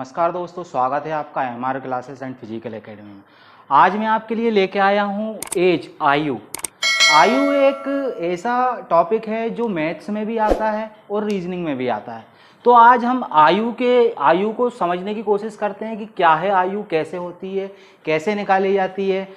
नमस्कार दोस्तों, स्वागत है आपका MR classes and physical academy में। आज मैं आपके लिए लेके आया हूँ एज आयु। आयु एक ऐसा टॉपिक है जो मैथ्स में भी आता है और रीजनिंग में भी आता है। तो आज हम आयु को समझने की कोशिश करते हैं कि क्या है आयु, कैसे होती है, कैसे निकाली जाती है।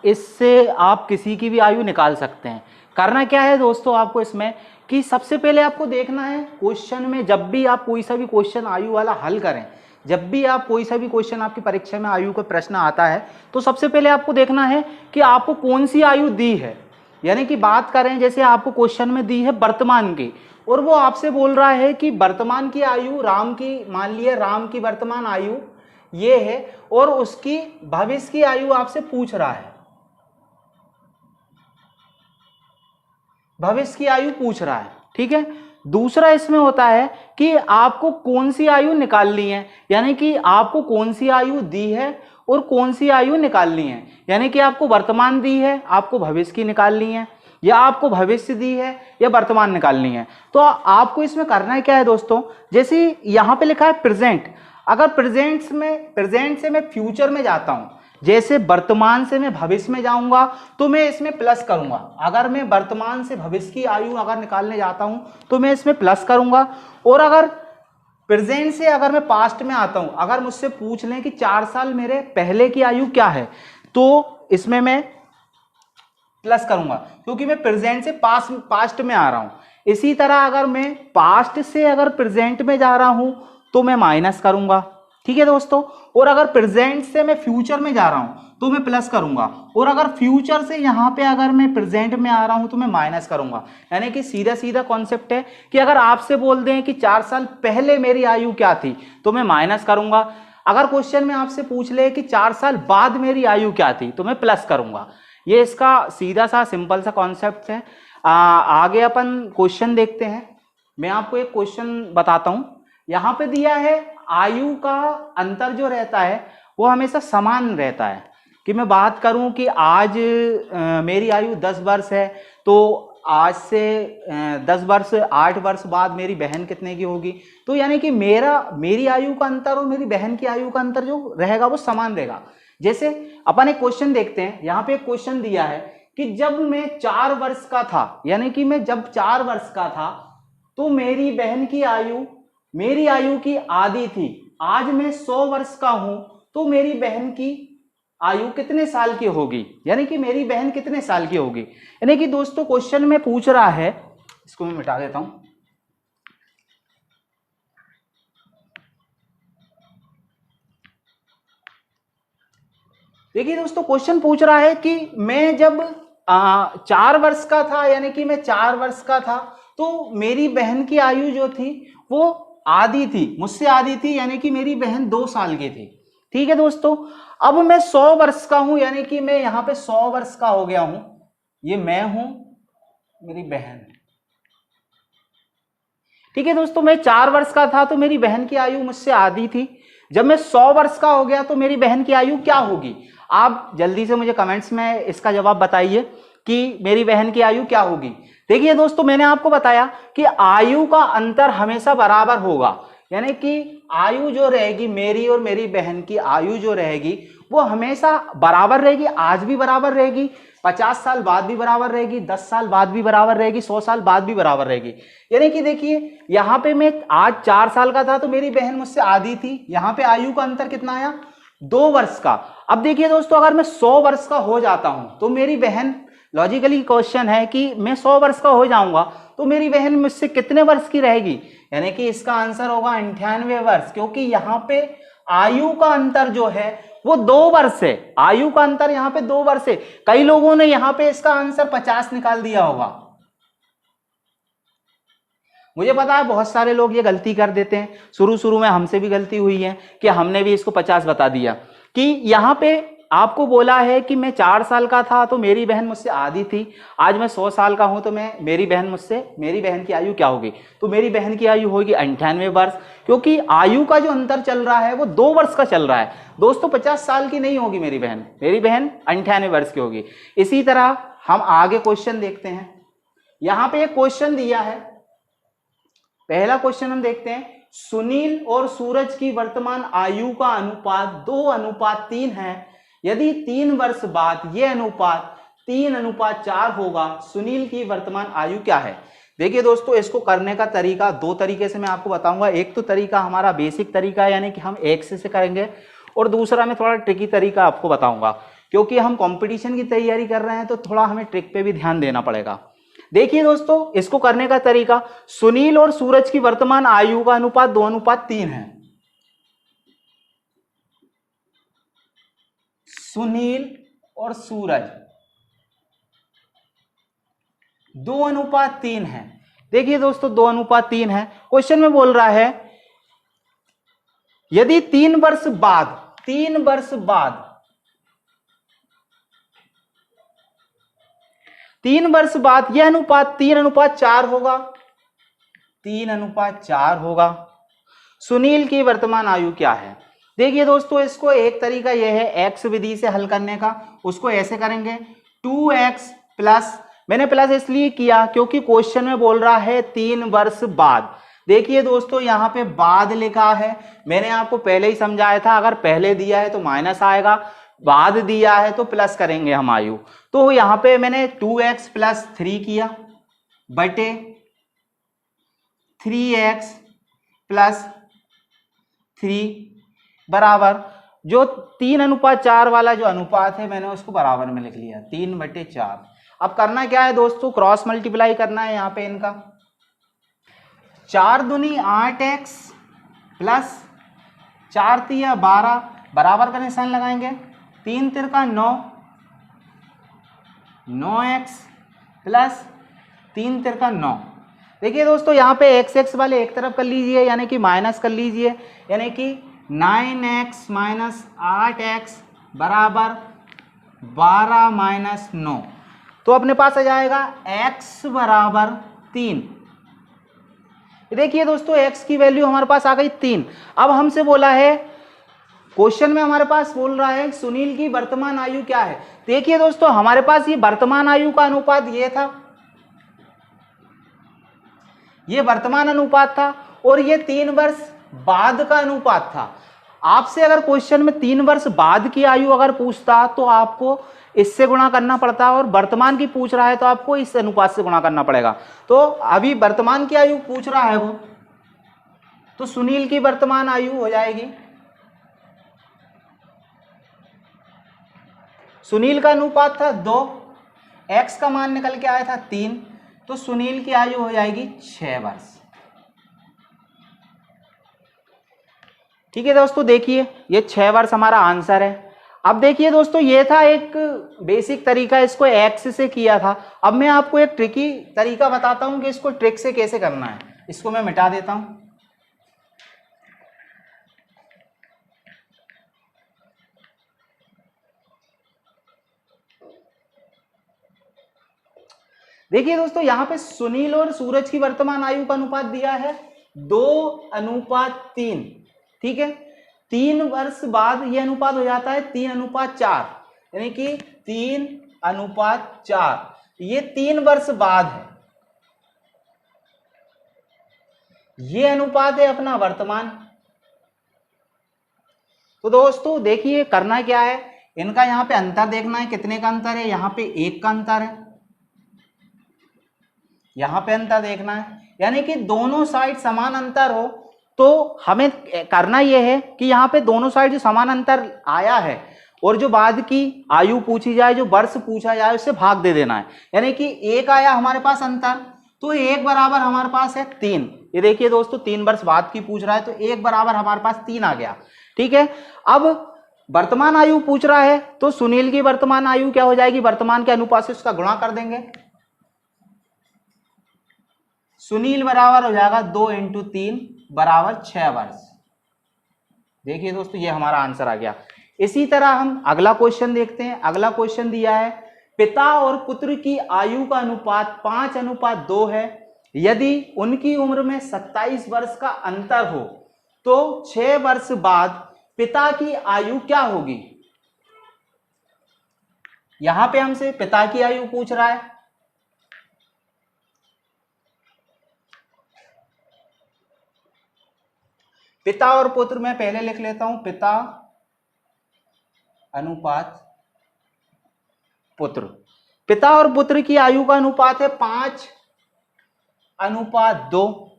इससे आप किसी की भी आयु निकाल सकते हैं। करना क्या है दोस्तों आपको इसमें कि सबसे पहले आपको देखना है क्वेश्चन में, जब भी आप कोई सा भी क्वेश्चन आयु वाला हल करें, जब भी आप कोई सा भी क्वेश्चन आपकी परीक्षा में आयु का प्रश्न आता है तो सबसे पहले आपको देखना है कि आपको कौन सी आयु दी है। यानी कि बात करें, जैसे आपको क्वेश्चन में दी है वर्तमान की, और वो आपसे बोल रहा है कि वर्तमान की आयु राम की, मान लिया राम की वर्तमान आयु ये है और उसकी भविष्य की आयु आपसे पूछ रहा है, भविष्य की आयु पूछ रहा है। ठीक है। दूसरा इसमें होता है कि आपको कौन सी आयु निकालनी है, यानी कि आपको कौन सी आयु दी है और कौन सी आयु निकालनी है। यानी कि आपको वर्तमान दी है, आपको भविष्य की निकालनी है, या आपको भविष्य दी है या वर्तमान निकालनी है। तो आपको इसमें करना है क्या है दोस्तों, जैसे यहां पे लिखा है प्रेजेंट। अगर प्रेजेंट से मैं फ्यूचर में जाता हूं, जैसे वर्तमान से मैं भविष्य में जाऊंगा तो मैं इसमें प्लस करूंगा। अगर मैं वर्तमान से भविष्य की आयु अगर निकालने जाता हूं तो मैं इसमें प्लस करूंगा। और अगर प्रेजेंट से अगर मैं पास्ट में आता हूं, अगर मुझसे पूछ लें कि 4 साल मेरे पहले की आयु क्या है, तो इसमें मैं प्लस करूंगा क्योंकि मैं प्रेजेंट से पास्ट में आ रहा हूं। इसी तरह अगर मैं पास्ट से अगर प्रेजेंट में जा रहा हूं तो मैं माइनस करूंगा। ठीक है दोस्तों। और अगर प्रेजेंट से मैं फ्यूचर में जा रहा हूं तो मैं प्लस करूंगा, और अगर फ्यूचर से यहां पे अगर मैं प्रेजेंट में आ रहा हूं तो मैं माइनस करूंगा। यानी कि सीधा सीधा कॉन्सेप्ट है कि अगर आपसे बोल दें कि 4 साल पहले मेरी आयु क्या थी तो मैं माइनस करूंगा। अगर क्वेश्चन में आपसे पूछ ले कि 4 साल बाद मेरी आयु क्या थी तो मैं प्लस करूंगा। ये इसका सीधा सा सिंपल सा कॉन्सेप्ट है। आगे अपन क्वेश्चन देखते हैं। मैं आपको एक क्वेश्चन बताता हूं। यहां पे दिया है आयु का अंतर जो रहता है वो हमेशा समान रहता है। कि मैं बात करूं कि आज मेरी आयु 10 वर्ष है, तो आज से 10 वर्ष 8 वर्ष बाद मेरी बहन कितने की होगी। तो यानी कि मेरी आयु का अंतर और मेरी बहन की आयु का अंतर जो रहेगा वो समान रहेगा। जैसे अपन एक क्वेश्चन देखते हैं। यहाँ पे एक क्वेश्चन दिया है कि जब मैं 4 वर्ष का था, यानी कि मैं जब 4 वर्ष का था तो मेरी बहन की आयु मेरी आयु की आधी थी। आज मैं 100 वर्ष का हूं तो मेरी बहन की आयु कितने साल की होगी, यानी कि मेरी बहन कितने साल की होगी। यानी कि दोस्तों क्वेश्चन में पूछ रहा है, इसको मैं मिटा देता हूं। देखिए दोस्तों, क्वेश्चन पूछ रहा है कि मैं जब 4 वर्ष का था, यानी कि मैं 4 वर्ष का था तो मेरी बहन की आयु जो थी वो आधी थी, मुझसे आधी थी, यानी कि मेरी बहन 2 साल की थी। ठीक है दोस्तों। अब मैं 100 वर्ष का हूं, यानी कि मैं यहां पे 100 वर्ष का हो गया हूं। ये मैं हूं, मेरी बहन। ठीक है दोस्तों। मैं 4 वर्ष का था तो मेरी बहन की आयु मुझसे आधी थी। जब मैं 100 वर्ष का हो गया तो मेरी बहन की आयु क्या होगी। आप जल्दी से मुझे कमेंट्स में इसका जवाब बताइए कि मेरी बहन की आयु क्या होगी। देखिए दोस्तों, मैंने आपको बताया कि आयु का अंतर हमेशा बराबर होगा। यानी कि आयु जो रहेगी, मेरी और मेरी बहन की आयु जो रहेगी वो हमेशा बराबर रहेगी। आज भी बराबर रहेगी, 50 साल बाद भी बराबर रहेगी, 10 साल बाद भी बराबर रहेगी, 100 साल बाद भी बराबर रहेगी। यानी कि देखिए, यहाँ पे मैं आज 4 साल का था तो मेरी बहन मुझसे आधी थी। यहाँ पे आयु का अंतर कितना आया, 2 वर्ष का। अब देखिए दोस्तों, अगर मैं 100 वर्ष का हो जाता हूं तो मेरी बहन, लॉजिकली क्वेश्चन है कि मैं 100 वर्ष का हो जाऊंगा तो मेरी बहन मुझसे कितने वर्ष की रहेगी। यानी कि इसका आंसर होगा 98 वर्ष, क्योंकि यहाँ पे आयु का अंतर जो है वो 2 वर्ष है। आयु का अंतर यहाँ पे 2 वर्ष है। कई लोगों ने यहाँ पे इसका आंसर 50 निकाल दिया होगा। मुझे पता है बहुत सारे लोग ये गलती कर देते हैं। शुरू में हमसे भी गलती हुई है कि हमने भी इसको 50 बता दिया। कि यहाँ पे आपको बोला है कि मैं 4 साल का था तो मेरी बहन मुझसे आधी थी, आज मैं 100 साल का हूं तो मेरी बहन की आयु क्या होगी। तो मेरी बहन की आयु होगी 98 वर्ष, क्योंकि आयु का जो अंतर चल रहा है वो 2 वर्ष का चल रहा है दोस्तों। 50 साल की नहीं होगी मेरी बहन 98 वर्ष की होगी। इसी तरह हम आगे क्वेश्चन देखते हैं। यहां पे एक क्वेश्चन दिया है। पहला क्वेश्चन हम देखते हैं सुनील और सूरज की वर्तमान आयु का अनुपात 2:3 है। यदि 3 वर्ष बाद यह अनुपात 3:4 होगा, सुनील की वर्तमान आयु क्या है? देखिए दोस्तों, इसको करने का तरीका दो तरीके से मैं आपको बताऊंगा। एक तो तरीका हमारा बेसिक तरीका है, यानी कि हम एक्स से करेंगे, और दूसरा मैं थोड़ा ट्रिकी तरीका आपको बताऊंगा, क्योंकि हम कंपटीशन की तैयारी कर रहे हैं तो थोड़ा हमें ट्रिक पे भी ध्यान देना पड़ेगा। देखिए दोस्तों, इसको करने का तरीका, सुनील और सूरज की वर्तमान आयु का अनुपात 2:3 है। सुनील और सूरज 2:3 है। देखिए दोस्तों, 2:3 है। क्वेश्चन में बोल रहा है यदि 3 वर्ष बाद 3 वर्ष बाद 3 वर्ष बाद यह अनुपात 3:4 होगा, 3:4 होगा, सुनील की वर्तमान आयु क्या है? देखिए दोस्तों, इसको एक तरीका यह है एक्स विधि से हल करने का। उसको ऐसे करेंगे 2x प्लस, मैंने प्लस इसलिए किया क्योंकि क्वेश्चन में बोल रहा है 3 वर्ष बाद। देखिए दोस्तों, यहाँ पे बाद लिखा है, मैंने आपको पहले ही समझाया था, अगर पहले दिया है तो माइनस आएगा, बाद दिया है तो प्लस करेंगे हम आयु। तो यहाँ पे मैंने 2x प्लस 3 किया बटे 3x प्लस 3 बराबर, जो 3:4 वाला जो अनुपात है मैंने उसको बराबर में लिख लिया 3/4। अब करना क्या है दोस्तों, क्रॉस मल्टीप्लाई करना है यहाँ पे इनका। 4 दूनी 8x प्लस 4 तिया 12 बराबर का निशान लगाएंगे, 3 तिरका 9, 9x प्लस 3 तिरका 9। देखिए दोस्तों, यहाँ पे एक्स एक्स वाले एक तरफ कर लीजिए, यानी कि माइनस कर लीजिए, यानी कि 9x माइनस 8x बराबर 12 माइनस 9। तो अपने पास आ जाएगा x बराबर 3। देखिए दोस्तों, x की वैल्यू हमारे पास आ गई 3। अब हमसे बोला है, क्वेश्चन में हमारे पास बोल रहा है सुनील की वर्तमान आयु क्या है। देखिए दोस्तों, हमारे पास ये वर्तमान आयु का अनुपात ये था, ये वर्तमान अनुपात था, और ये 3 वर्ष बाद का अनुपात था। आपसे अगर क्वेश्चन में 3 वर्ष बाद की आयु अगर पूछता तो आपको इससे गुणा करना पड़ता, और वर्तमान की पूछ रहा है तो आपको इस अनुपात से गुणा करना पड़ेगा। तो अभी वर्तमान की आयु पूछ रहा है वो, तो सुनील की वर्तमान आयु हो जाएगी, सुनील का अनुपात था 2, x का मान निकल के आया था 3, तो सुनील की आयु हो जाएगी 6 वर्ष। ठीक है दोस्तों, देखिए ये 6 वर्ष हमारा आंसर है। अब देखिए दोस्तों, ये था एक बेसिक तरीका, इसको एक्स से किया था। अब मैं आपको एक ट्रिकी तरीका बताता हूं कि इसको ट्रिक से कैसे करना है। इसको मैं मिटा देता हूं। देखिए दोस्तों, यहां पे सुनील और सूरज की वर्तमान आयु का अनुपात दिया है 2:3। ठीक है, 3 वर्ष बाद यह अनुपात हो जाता है 3:4, यानी कि 3:4। ये 3 वर्ष बाद है, ये अनुपात है अपना वर्तमान। तो दोस्तों देखिए करना क्या है, इनका यहाँ पे अंतर देखना है, कितने का अंतर है, यहाँ पे 1 का अंतर है, यहाँ पे अंतर देखना है, यानी कि दोनों साइड समान अंतर हो। तो हमें करना यह है कि यहाँ पे दोनों साइड जो समान अंतर आया है और जो बाद की आयु पूछी जाए, जो वर्ष पूछा जाए, उससे भाग दे देना है। यानी कि 1 आया हमारे पास अंतर, तो 1 बराबर हमारे पास है 3। ये देखिए दोस्तों, 3 वर्ष बाद की पूछ रहा है तो 1 बराबर हमारे पास 3 आ गया। ठीक है, अब वर्तमान आयु पूछ रहा है तो सुनील की वर्तमान आयु क्या हो जाएगी, वर्तमान के अनुपात से उसका गुणा कर देंगे। सुनील बराबर हो जाएगा 2 × 3 बराबर 6 वर्ष। देखिए दोस्तों, ये हमारा आंसर आ गया। इसी तरह हम अगला क्वेश्चन देखते हैं। अगला क्वेश्चन दिया है पिता और पुत्र की आयु का अनुपात 5:2 है। यदि उनकी उम्र में 27 वर्ष का अंतर हो तो 6 वर्ष बाद पिता की आयु क्या होगी। यहां पे हमसे पिता की आयु पूछ रहा है। पिता और पुत्र मैं पहले लिख लेता हूं, पिता अनुपात पुत्र। पिता और पुत्र की आयु का अनुपात है 5:2।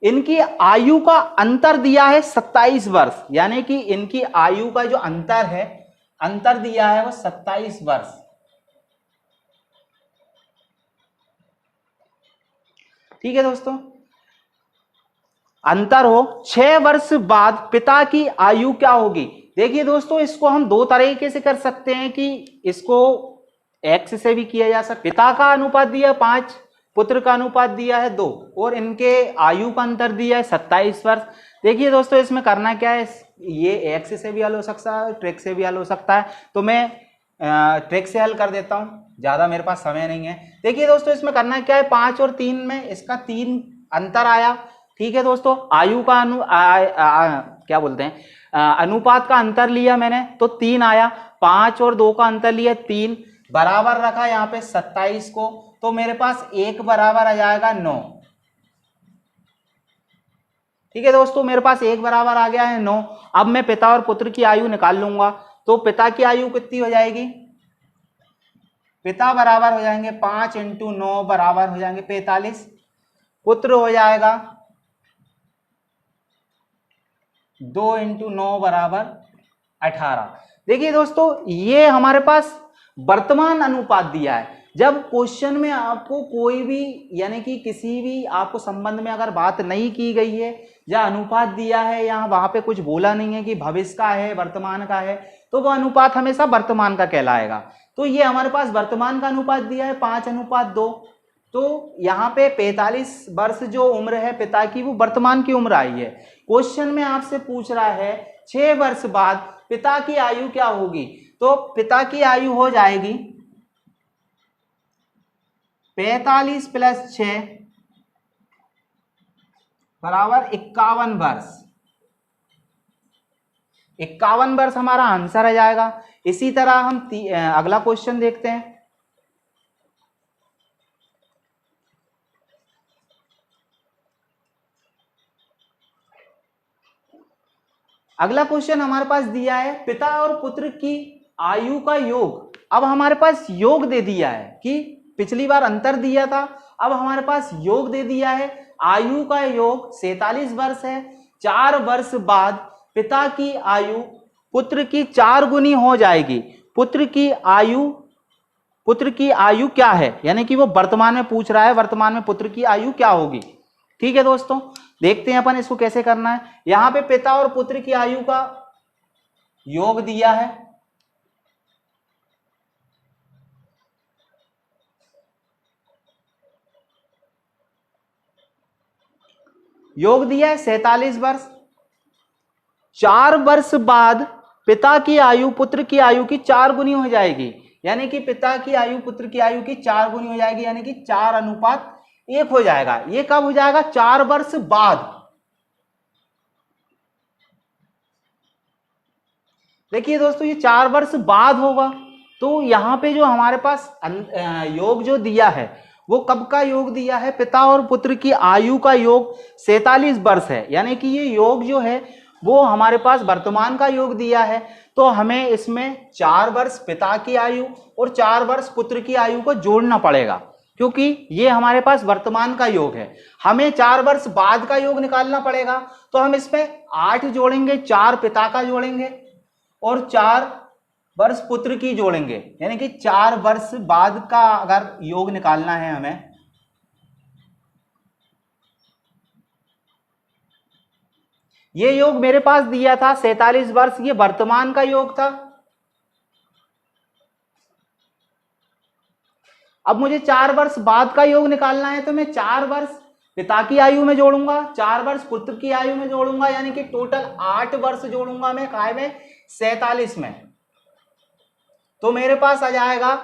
इनकी आयु का अंतर दिया है 27 वर्ष, यानी कि इनकी आयु का जो अंतर है, अंतर दिया है वो 27 वर्ष। ठीक है दोस्तों, अंतर हो 6 वर्ष बाद पिता की आयु क्या होगी। देखिए दोस्तों, इसको हम दो तरीके से कर सकते हैं कि इसको x से भी किया जा सकता है। पिता का अनुपात दिया 5, पुत्र का अनुपात दिया है 2 और इनके आयु का अंतर दिया है 27 वर्ष। देखिए दोस्तों, इसमें करना क्या है, ये x से भी हल हो सकता है, ट्रिक से भी हल हो सकता है, तो मैं ट्रिक से हल कर देता हूं, ज्यादा मेरे पास समय नहीं है। देखिए दोस्तों, इसमें करना क्या है, 5 और 3 में इसका 3 अंतर आया। ठीक है दोस्तों, आयु का क्या बोलते हैं, अनुपात का अंतर लिया मैंने तो 3 आया, 5 और 2 का अंतर लिया 3, बराबर रखा यहाँ पे 27 को, तो मेरे पास 1 बराबर आ जाएगा 9। ठीक है दोस्तों, मेरे पास 1 बराबर आ गया है 9। अब मैं पिता और पुत्र की आयु निकाल लूंगा, तो पिता की आयु कितनी हो जाएगी, पिता बराबर हो जाएंगे 5 × 9 बराबर हो जाएंगे 45, पुत्र हो जाएगा 2 × 9 बराबर 18। देखिए दोस्तों, ये हमारे पास वर्तमान अनुपात दिया है। जब क्वेश्चन में आपको कोई भी यानी कि किसी भी आपको संबंध में अगर बात नहीं की गई है या अनुपात दिया है, यहाँ वहां पे कुछ बोला नहीं है कि भविष्य का है वर्तमान का है, तो वो अनुपात हमेशा वर्तमान का कहलाएगा। तो ये हमारे पास वर्तमान का अनुपात दिया है 5:2, तो यहाँ पे 45 वर्ष जो उम्र है पिता की, वो वर्तमान की उम्र आई है। क्वेश्चन में आपसे पूछ रहा है 6 वर्ष बाद पिता की आयु क्या होगी, तो पिता की आयु हो जाएगी 45 + 6 बराबर 51 वर्ष। 51 वर्ष हमारा आंसर आ जाएगा। इसी तरह हम अगला क्वेश्चन देखते हैं। अगला क्वेश्चन हमारे पास दिया है पिता और पुत्र की आयु का योग। अब हमारे पास योग दे दिया है कि पिछली बार अंतर दिया था, अब हमारे पास योग दे दिया है। आयु का योग 47 वर्ष है। 4 वर्ष बाद पिता की आयु पुत्र की 4 गुनी हो जाएगी। पुत्र की आयु क्या है, यानी कि वो वर्तमान में पूछ रहा है, वर्तमान में पुत्र की आयु क्या होगी। ठीक है दोस्तों, देखते हैं अपन इसको कैसे करना है। यहां पे पिता और पुत्र की आयु का योग दिया है, योग दिया है 47 वर्ष। 4 वर्ष बाद पिता की आयु पुत्र की आयु की 4 गुनी हो जाएगी, यानी कि पिता की आयु पुत्र की आयु की 4 गुनी हो जाएगी, यानी कि 4:1 हो जाएगा। ये कब हो जाएगा, 4 वर्ष बाद। देखिए दोस्तों, ये 4 वर्ष बाद होगा, तो यहां पे जो हमारे पास योग जो दिया है वो कब का योग दिया है, पिता और पुत्र की आयु का योग 47 वर्ष है, यानी कि ये योग जो है वो हमारे पास वर्तमान का योग दिया है। तो हमें इसमें 4 वर्ष पिता की आयु और 4 वर्ष पुत्र की आयु को जोड़ना पड़ेगा, क्योंकि ये हमारे पास वर्तमान का योग है। हमें 4 वर्ष बाद का योग निकालना पड़ेगा, तो हम इसमें 8 जोड़ेंगे, 4 पिता का जोड़ेंगे और 4 वर्ष पुत्र की जोड़ेंगे, यानी कि 4 वर्ष बाद का अगर योग निकालना है हमें, ये योग मेरे पास दिया था 47 वर्ष, ये वर्तमान का योग था। अब मुझे 4 वर्ष बाद का योग निकालना है, तो मैं 4 वर्ष पिता की आयु में जोड़ूंगा, 4 वर्ष पुत्र की आयु में जोड़ूंगा, यानी कि टोटल 8 वर्ष जोड़ूंगा मैं काय में, 47 में। तो मेरे पास आ जाएगा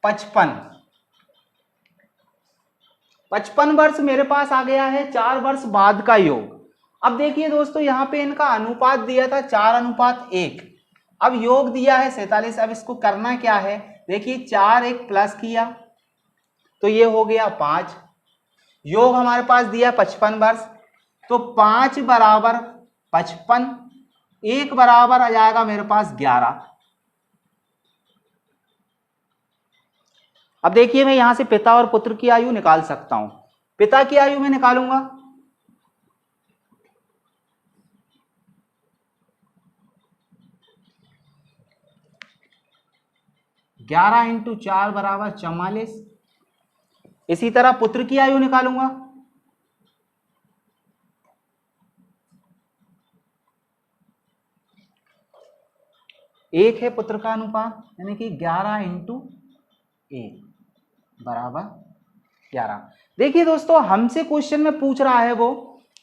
55 वर्ष मेरे पास आ गया है 4 वर्ष बाद का योग। अब देखिए दोस्तों, यहां पे इनका अनुपात दिया था 4:1, अब योग दिया है 47। अब इसको करना क्या है, देखिए 4 एक प्लस किया तो ये हो गया 5, योग हमारे पास दिया 55 वर्ष, तो 5 बराबर 55, 1 बराबर आ जाएगा मेरे पास 11। अब देखिए मैं यहां से पिता और पुत्र की आयु निकाल सकता हूं। पिता की आयु में निकालूंगा, 11 इंटू 4 बराबर 44। इसी तरह पुत्र की आयु निकालूंगा, 1 है पुत्र का अनुपात, यानी कि 11 इंटू 1 बराबर 11। देखिए दोस्तों हमसे क्वेश्चन में पूछ रहा है वो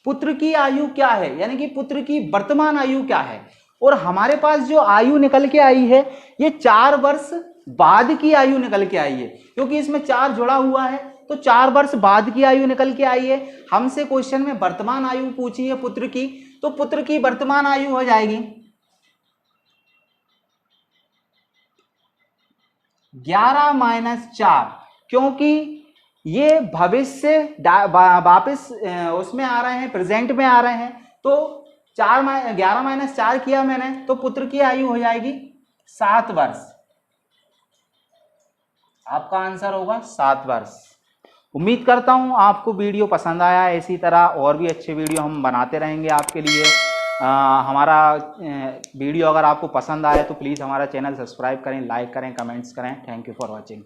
पुत्र की आयु क्या है, यानी कि पुत्र की वर्तमान आयु क्या है, और हमारे पास जो आयु निकल के आई है ये 4 वर्ष बाद की आयु निकल के आई है, क्योंकि इसमें 4 जुड़ा हुआ है तो 4 वर्ष बाद की आयु निकल के आई है। हमसे क्वेश्चन में वर्तमान आयु पूछी है पुत्र की, तो पुत्र की वर्तमान आयु हो जाएगी 11 माइनस 4, क्योंकि ये भविष्य वापस उसमें आ रहे हैं, प्रेजेंट में आ रहे हैं, तो 11 माइनस 4 किया मैंने तो पुत्र की आयु हो जाएगी 7 वर्ष। आपका आंसर होगा 7 वर्ष। उम्मीद करता हूं आपको वीडियो पसंद आया। इसी तरह और भी अच्छे वीडियो हम बनाते रहेंगे आपके लिए। हमारा वीडियो अगर आपको पसंद आए तो प्लीज़ हमारा चैनल सब्सक्राइब करें, लाइक करें, कमेंट्स करें। Thank you for watching.